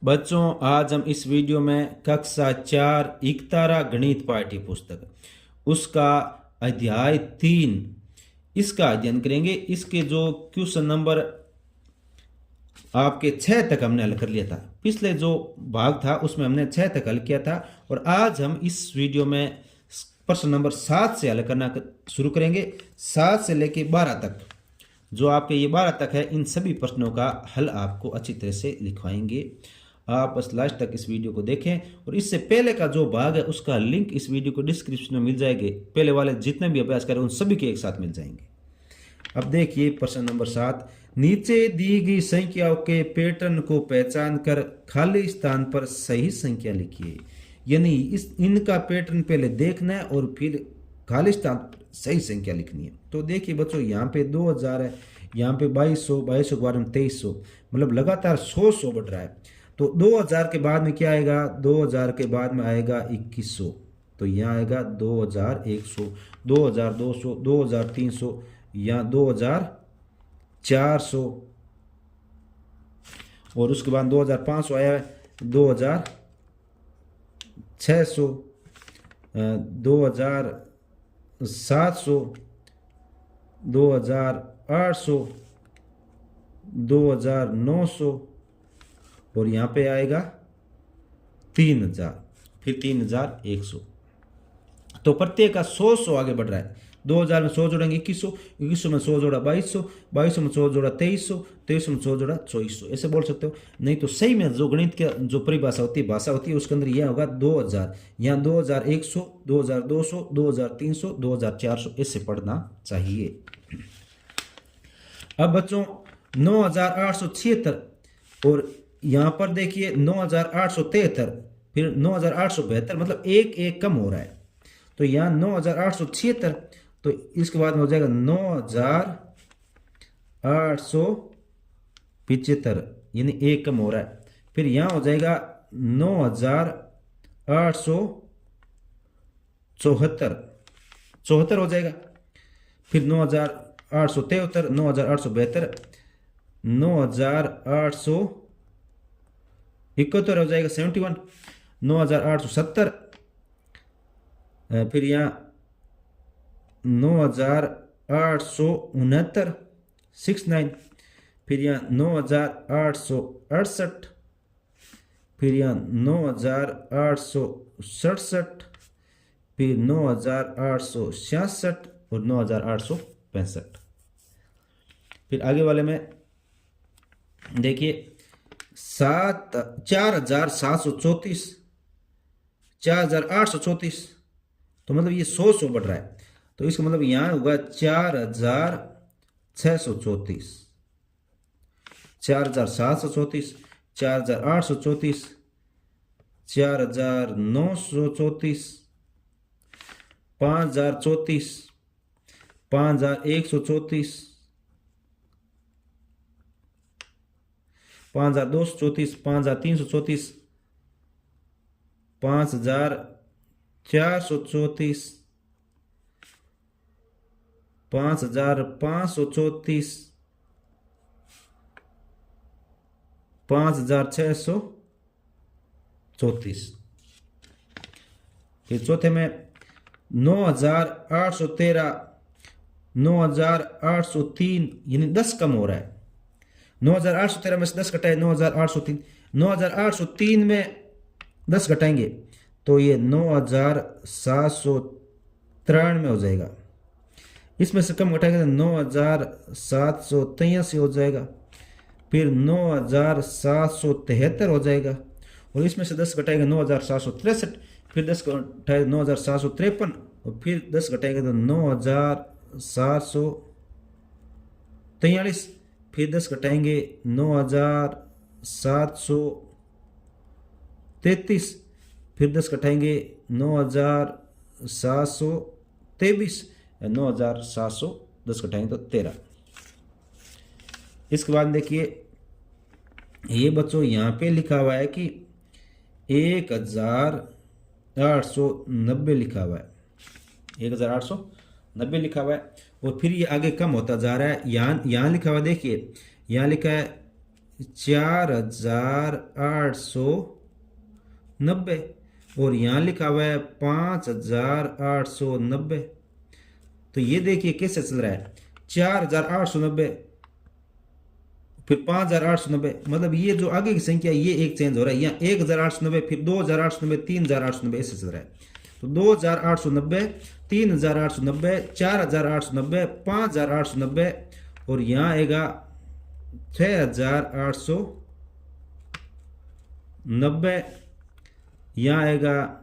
बच्चों, आज हम इस वीडियो में कक्षा 4 इकतारा गणित पाठ्य पुस्तक उसका अध्याय 3 इसका अध्ययन करेंगे। इसके जो क्वेश्चन नंबर आपके 6 तक हमने हल कर लिया था। पिछले जो भाग था उसमें हमने 6 तक हल किया था और आज हम इस वीडियो में प्रश्न नंबर 7 से हल करना शुरू करेंगे। 7 से लेके 12 तक जो आपके ये 12 तक है, इन सभी प्रश्नों का हल आपको अच्छी तरह से लिखवाएंगे। आप बस लास्ट तक इस वीडियो को देखें और इससे पहले का जो भाग है उसका लिंक इस वीडियो को डिस्क्रिप्शन में मिल जाएंगे। पहले वाले जितने भी अभ्यास करें उन सभी के एक साथ मिल जाएंगे। अब देखिए प्रश्न नंबर 7। नीचे दी गई संख्याओं के पैटर्न को पहचान कर खाली स्थान पर सही संख्या लिखिए। यानी इनका पैटर्न पहले देखना है और फिर खाली स्थान पर सही संख्या लिखनी है। तो देखिए बच्चों, यहाँ पे 2000 है, यहाँ पे 2200, 2200 के बाद में 2300, मतलब लगातार 100 बढ़ रहा है। तो 2000 के बाद में क्या आएगा? 2000 के बाद में आएगा 2100, तो यहाँ आएगा 2100, 2200, 2300, यहाँ 2400 और उसके बाद 2500 आया है, 2600, 2700, 2800, 2900 और यहाँ पे आएगा 3000, फिर 3100। तो प्रत्येक का 100 आगे बढ़ रहा है। 2000 में 100 जोड़ेंगे 2100, 2100 में 100 जोड़ा 2200, 2200 में 100 जोड़ा 2300, 2300 में 100 जोड़ा 2400, ऐसे बोल सकते हो। नहीं तो सही में जो गणित की जो परिभाषा होती है, भाषा होती है, उसके अंदर यह होगा 2000, यहाँ 2100, 2200, 2300, 2400 ऐसे पढ़ना चाहिए। अब बच्चों 9876 और यहाँ पर देखिए 9873, फिर 9872, मतलब एक एक कम हो रहा है। तो यहाँ 9876, तो इसके बाद में हो जाएगा 9875, यानी एक कम हो रहा है। फिर यहाँ हो जाएगा 9874 हो जाएगा। फिर 9873, 9872, 9871 हो जाएगा 71, 9870, फिर यहाँ 9869 69, फिर यहाँ 9868, फिर यहाँ 9867, फिर 9866 और 9865। फिर आगे वाले में देखिए 4734, 4834, तो मतलब ये 100 बढ़ रहा है। तो इसका मतलब यहाँ होगा 4634, 4734, 4834, 4934, 5034, 5134, 5234, 5334, 5434, 5534, 5634। फिर चौथे में 9813, 9803, यानी 10 कम हो रहा है। 9813 में से 10 घटाए 9803, 9803 में 10 घटाएंगे तो ये 9793 हो जाएगा। इसमें से कम घटाएंगे तो 9783 हो जाएगा, फिर 9773 हो जाएगा और इसमें से 10 घटाएंगे 9763, फिर 10 घटाए 9753 और फिर 10 घटाएंगे तो 9743, फिर 10 घटाएंगे 9733, फिर 10 घटाएंगे 9723, 9700 10 घटाएंगे तो 13। इसके बाद देखिए ये बच्चों यहाँ पे लिखा हुआ है कि 1890 लिखा हुआ है, 1890 लिखा हुआ है और फिर ये आगे कम होता जा रहा है। यहाँ लिखा हुआ देखिए, यहाँ लिखा है 4890 और यहाँ लिखा हुआ है 5890। तो ये देखिए कैसे चल रहा है, 4890 फिर 5890, मतलब ये जो आगे की संख्या ये एक चेंज हो रहा है, यहाँ 1890 फिर 2890 3890 ऐसे चल रहा है। तो 2890 3890 4890 5890 और यहाँ आएगा 6890, यहाँ आएगा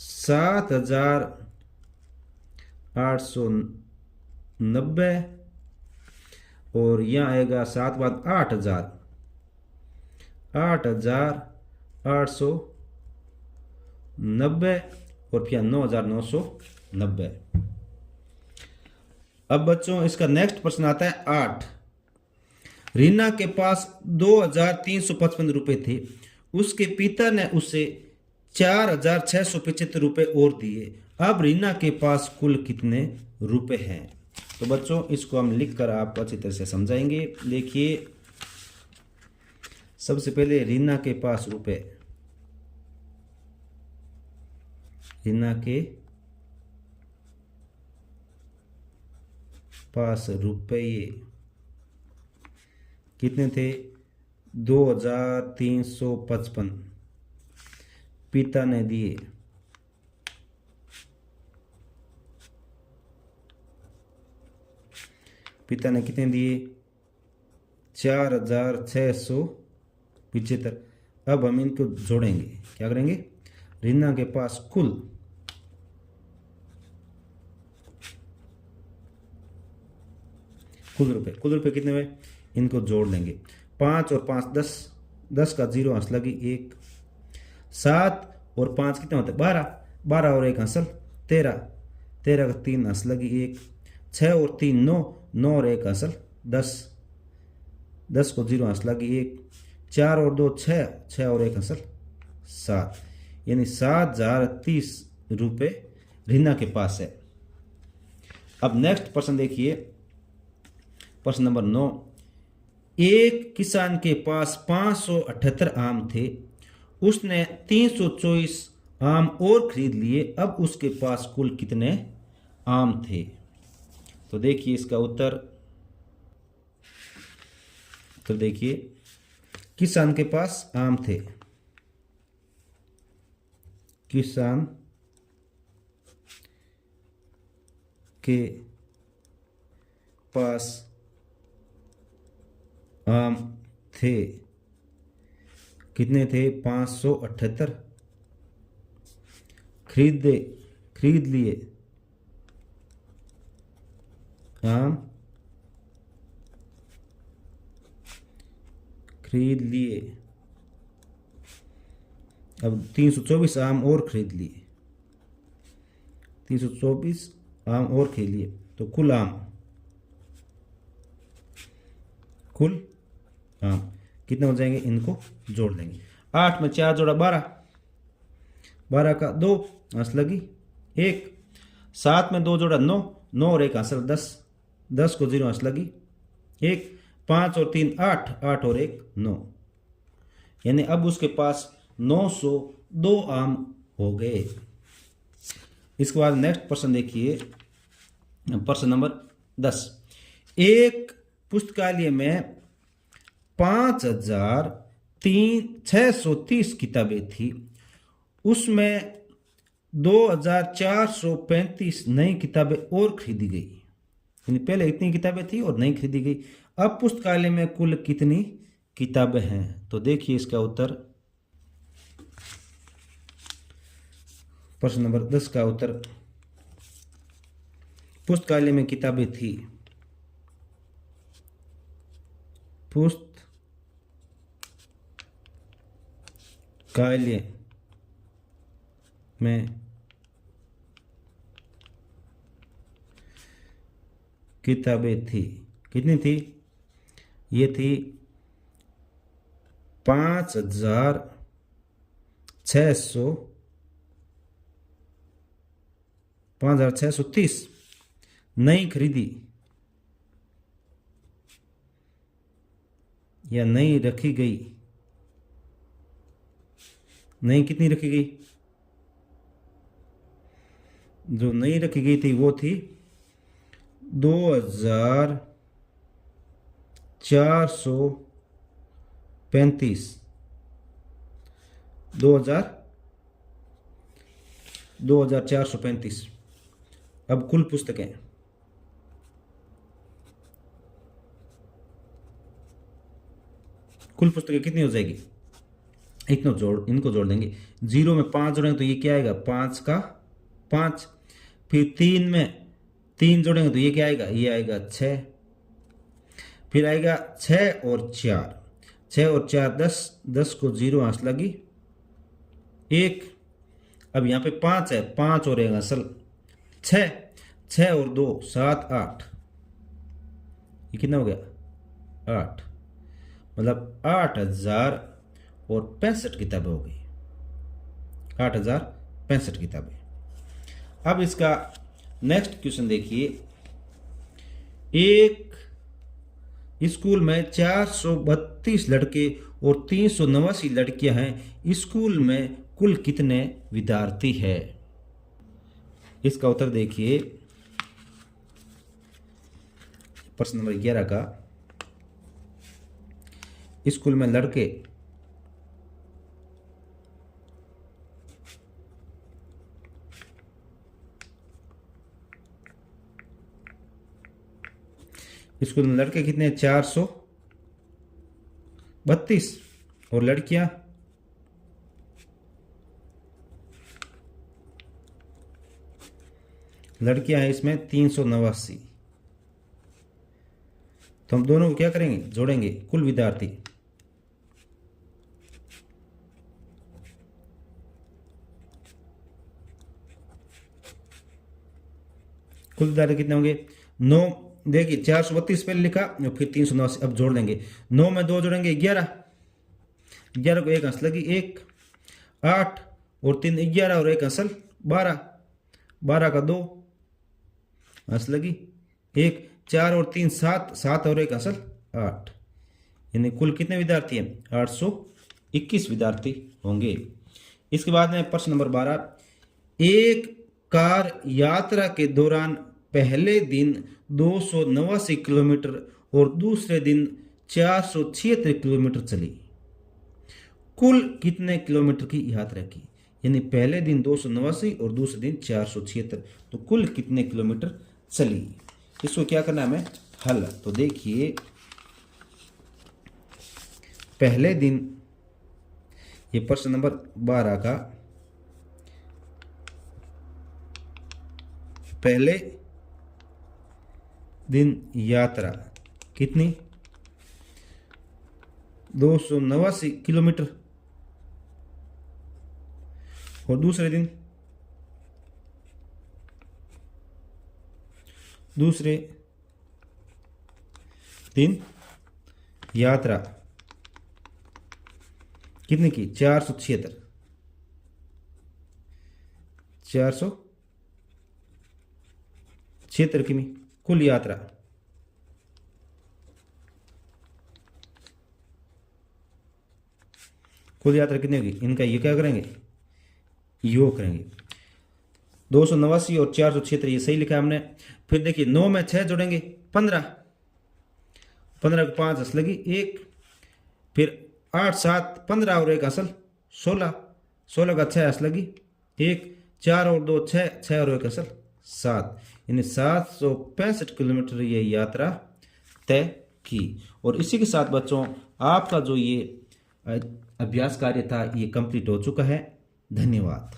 7890 और यहाँ आएगा 7 बाद 8890 और फिर 9990। अब बच्चों इसका नेक्स्ट प्रश्न आता है 8। रीना के पास 2355 रुपए थे, उसके पिता ने उसे 4675 रुपए और दिए, अब रीना के पास कुल कितने रुपए हैं? तो बच्चों इसको हम लिखकर आपको अच्छी तरह से समझाएंगे। देखिए सबसे पहले रीना के पास रुपए, रीना के पास रुपये कितने थे? 2355 पिता ने दिए। पिता ने कितने दिए? 4675। अब हम इनको जोड़ेंगे, क्या करेंगे? रीना के पास कुल रुपए कितने हुए? इनको जोड़ लेंगे। 5 और 5 10, 10 का 0 हंस लगी 1, 7 और 5 कितने होते? 12, 12 और 1 हंसल 13, 13 का 3 हंस लगी 1, 6 और 3 9, 9 और 1 हंसल 10, 10 को 0 हंस लगी 1, 4 और 2 6, 6 और 1 हंसल 7, यानी 7030 रुपये रीना के पास है। अब नेक्स्ट प्रश्न देखिए, प्रश्न नंबर 9। एक किसान के पास 578 आम थे, उसने 324 आम और खरीद लिए, अब उसके पास कुल कितने आम थे? तो देखिए इसका उत्तर, तो देखिए किसान के पास आम थे, किसान के पास आम थे, कितने थे? 578। खरीद लिए आम, खरीद लिए, अब 324 आम और खरीद लिए, 324 आम और खरीद लिए, तो कुल आम कितने हो जाएंगे? इनको जोड़ लेंगे। 8 में 4 जोड़ा 12, 12 का 2 हंस लगी 1, 7 में 2 जोड़ा 9, 9 और 1 हंसल 10, 10 को 0 हंस लगी 1, 5 और 3 8, 8 और 1 9, यानी अब उसके पास 902 आम हो गए। इसके बाद नेक्स्ट प्रश्न देखिए, प्रश्न नंबर 10। एक पुस्तकालय में 5630 किताबें थी, उसमें 2435 नई किताबें और खरीदी गई, यानी पहले इतनी किताबें थी और नई खरीदी गई, अब पुस्तकालय में कुल कितनी किताबें हैं? तो देखिए इसका उत्तर, प्रश्न नंबर 10 का उत्तर, पुस्तकालय में किताबें थी, पुस्तकालय में किताबें थी, कितनी थी? ये थी 5630 नई खरीदी, या नई रखी गई, नई कितनी रखी गई, जो नई रखी गई थी वो थी 2435, 2435। अब कुल पुस्तकें, कुल पुस्तकें कितनी हो जाएगी, इनको जोड़ देंगे, 0 में 5 जोड़ेंगे तो ये क्या आएगा, 5 का 5, फिर 3 में 3 जोड़ेंगे तो ये क्या आएगा, ये आएगा 6, फिर आएगा 6 और 4, 6 और 4 10, 10 को 0 आंस लगी 1, अब यहाँ पे 5 है, 5 और 1 असल 6, 6 और 2 7 8, ये कितना हो गया 8, मतलब 8065 किताबें हो गई, 8065 किताबें। अब इसका नेक्स्ट क्वेश्चन देखिए, एक स्कूल में 432 लड़के और 389 लड़कियां हैं, स्कूल में कुल कितने विद्यार्थी है। इसका उत्तर देखिए प्रश्न नंबर 11 का, स्कूल में लड़के कितने 432 और लड़कियां हैं इसमें 389। तो हम दोनों को क्या करेंगे, जोड़ेंगे, कुल विद्यार्थी, कुल विद्यार्थी कितने होंगे 9, देखिए 432 पहले लिखा फिर 389, अब जोड़ देंगे, 9 में 2 जोड़ेंगे 11, 11 को 1 हंस लगी 1, 8 और 3 11 और 1 हंसल 12, 12 का 2 हंस लगी 1, 4 और 3 7, 7 और 1 हंसल 8, यानी कुल कितने विद्यार्थी हैं 821 विद्यार्थी होंगे। इसके बाद में प्रश्न नंबर 12, एक कार यात्रा के दौरान पहले दिन 289 किलोमीटर और दूसरे दिन 476 किलोमीटर चली, कुल कितने किलोमीटर की यात्रा की, यानी पहले दिन 289 और दूसरे दिन 476, तो कुल कितने किलोमीटर चली। इसको क्या करना है हमें, हल। तो देखिए पहले दिन, ये प्रश्न नंबर 12 का पहले दिन यात्रा कितनी 289 किलोमीटर और दूसरे दिन यात्रा कितने की 476 की कुल यात्रा, कितनी होगी, इनका ये क्या करेंगे, योग करेंगे, 289 और 476 ये सही लिखा हमने। फिर देखिए 9 में 6 जोड़ेंगे 15, 15 को 5 हंस लगी 1, फिर 8 7 15 और 1 असल 16, 16 का 6 हंस लगी 1, 4 और 2 6, 6 और 1 असल 7, यानी 765 किलोमीटर ये यात्रा तय की। और इसी के साथ बच्चों आपका जो ये अभ्यास कार्य था ये कंप्लीट हो चुका है। धन्यवाद।